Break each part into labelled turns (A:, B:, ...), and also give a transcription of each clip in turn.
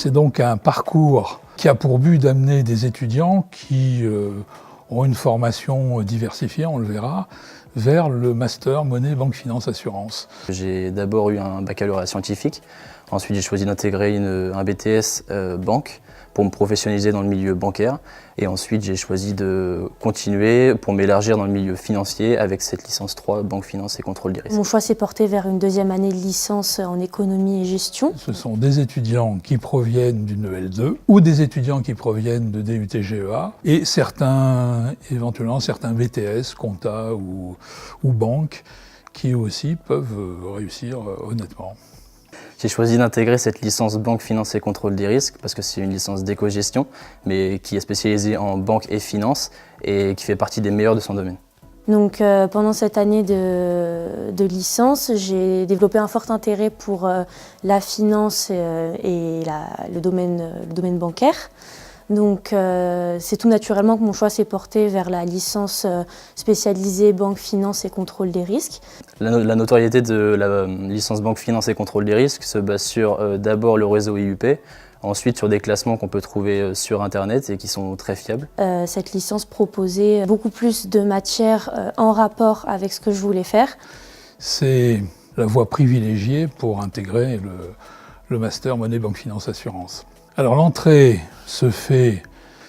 A: C'est donc un parcours qui a pour but d'amener des étudiants qui ont une formation diversifiée, on le verra, vers le master monnaie, banque, finance, assurance.
B: J'ai d'abord eu un baccalauréat scientifique, ensuite j'ai choisi d'intégrer un BTS banque pour me professionnaliser dans le milieu bancaire et ensuite j'ai choisi de continuer pour m'élargir dans le milieu financier avec cette licence 3 banque, finance et contrôle des risques.
C: Mon choix s'est porté vers une deuxième année de licence en économie et gestion.
A: Ce sont des étudiants qui proviennent d'une EL2 ou des étudiants qui proviennent de DUT-GEA et éventuellement certains BTS, compta ou banque qui aussi peuvent réussir honnêtement.
B: J'ai choisi d'intégrer cette licence banque, finance et contrôle des risques parce que c'est une licence d'éco-gestion, mais qui est spécialisée en banque et finance et qui fait partie des meilleurs de son domaine.
C: Donc pendant cette année de licence, j'ai développé un fort intérêt pour la finance et le domaine bancaire. Donc c'est tout naturellement que mon choix s'est porté vers la licence spécialisée banque, finance et contrôle des risques.
B: La notoriété de la licence banque, finance et contrôle des risques se base sur d'abord le réseau IUP, ensuite sur des classements qu'on peut trouver sur internet et qui sont très fiables.
C: Cette licence proposait beaucoup plus de matières en rapport avec ce que je voulais faire.
A: C'est la voie privilégiée pour intégrer le master monnaie, banque, finance, assurance. Alors l'entrée se fait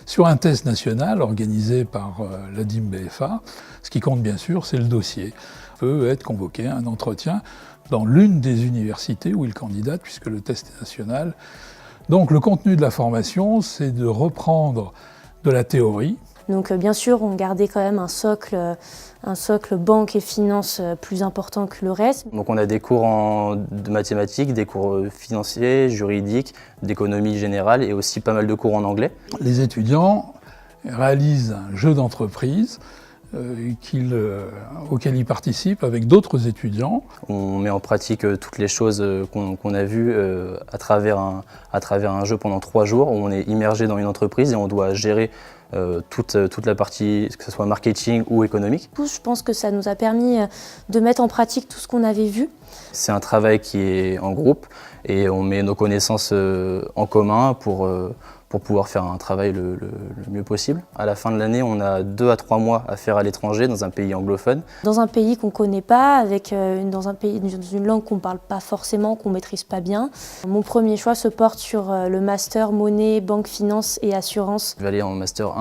A: sur un test national organisé par l'ADIM-BFA. Ce qui compte bien sûr, c'est le dossier. Il peut être convoqué à un entretien dans l'une des universités où il candidate, puisque le test est national. Donc le contenu de la formation, c'est de reprendre de la théorie.
C: Donc bien sûr, on gardait quand même un socle banque et finance plus important que le reste.
B: Donc on a des cours de mathématiques, des cours financiers, juridiques, d'économie générale et aussi pas mal de cours en anglais.
A: Les étudiants réalisent un jeu d'entreprise auquel ils participent avec d'autres étudiants.
B: On met en pratique toutes les choses qu'on a vues à travers un jeu pendant 3 jours où on est immergé dans une entreprise et on doit gérer toute la partie, que ce soit marketing ou économique.
C: Je pense que ça nous a permis de mettre en pratique tout ce qu'on avait vu.
B: C'est un travail qui est en groupe et on met nos connaissances en commun pour pouvoir faire un travail le mieux possible. À la fin de l'année, on a 2 à 3 mois à faire à l'étranger, dans un pays anglophone.
C: Dans un pays qu'on ne connaît pas, dans une langue qu'on ne parle pas forcément, qu'on ne maîtrise pas bien. Mon premier choix se porte sur le master monnaie, banque, finance et assurance.
B: Je vais aller en master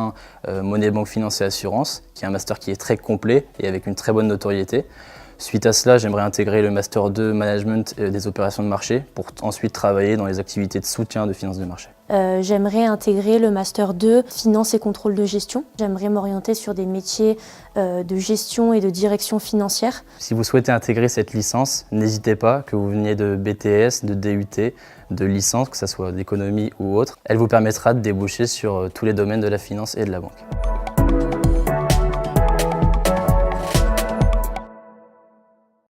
B: 1, monnaie, banque, finance et assurance, qui est un master qui est très complet et avec une très bonne notoriété. Suite à cela, j'aimerais intégrer le Master 2 Management des opérations de marché pour ensuite travailler dans les activités de soutien de finances de marché.
C: J'aimerais intégrer le Master 2 Finance et contrôle de gestion. J'aimerais m'orienter sur des métiers de gestion et de direction financière.
B: Si vous souhaitez intégrer cette licence, n'hésitez pas, que vous veniez de BTS, de DUT, de licence, que ce soit d'économie ou autre. Elle vous permettra de déboucher sur tous les domaines de la finance et de la banque.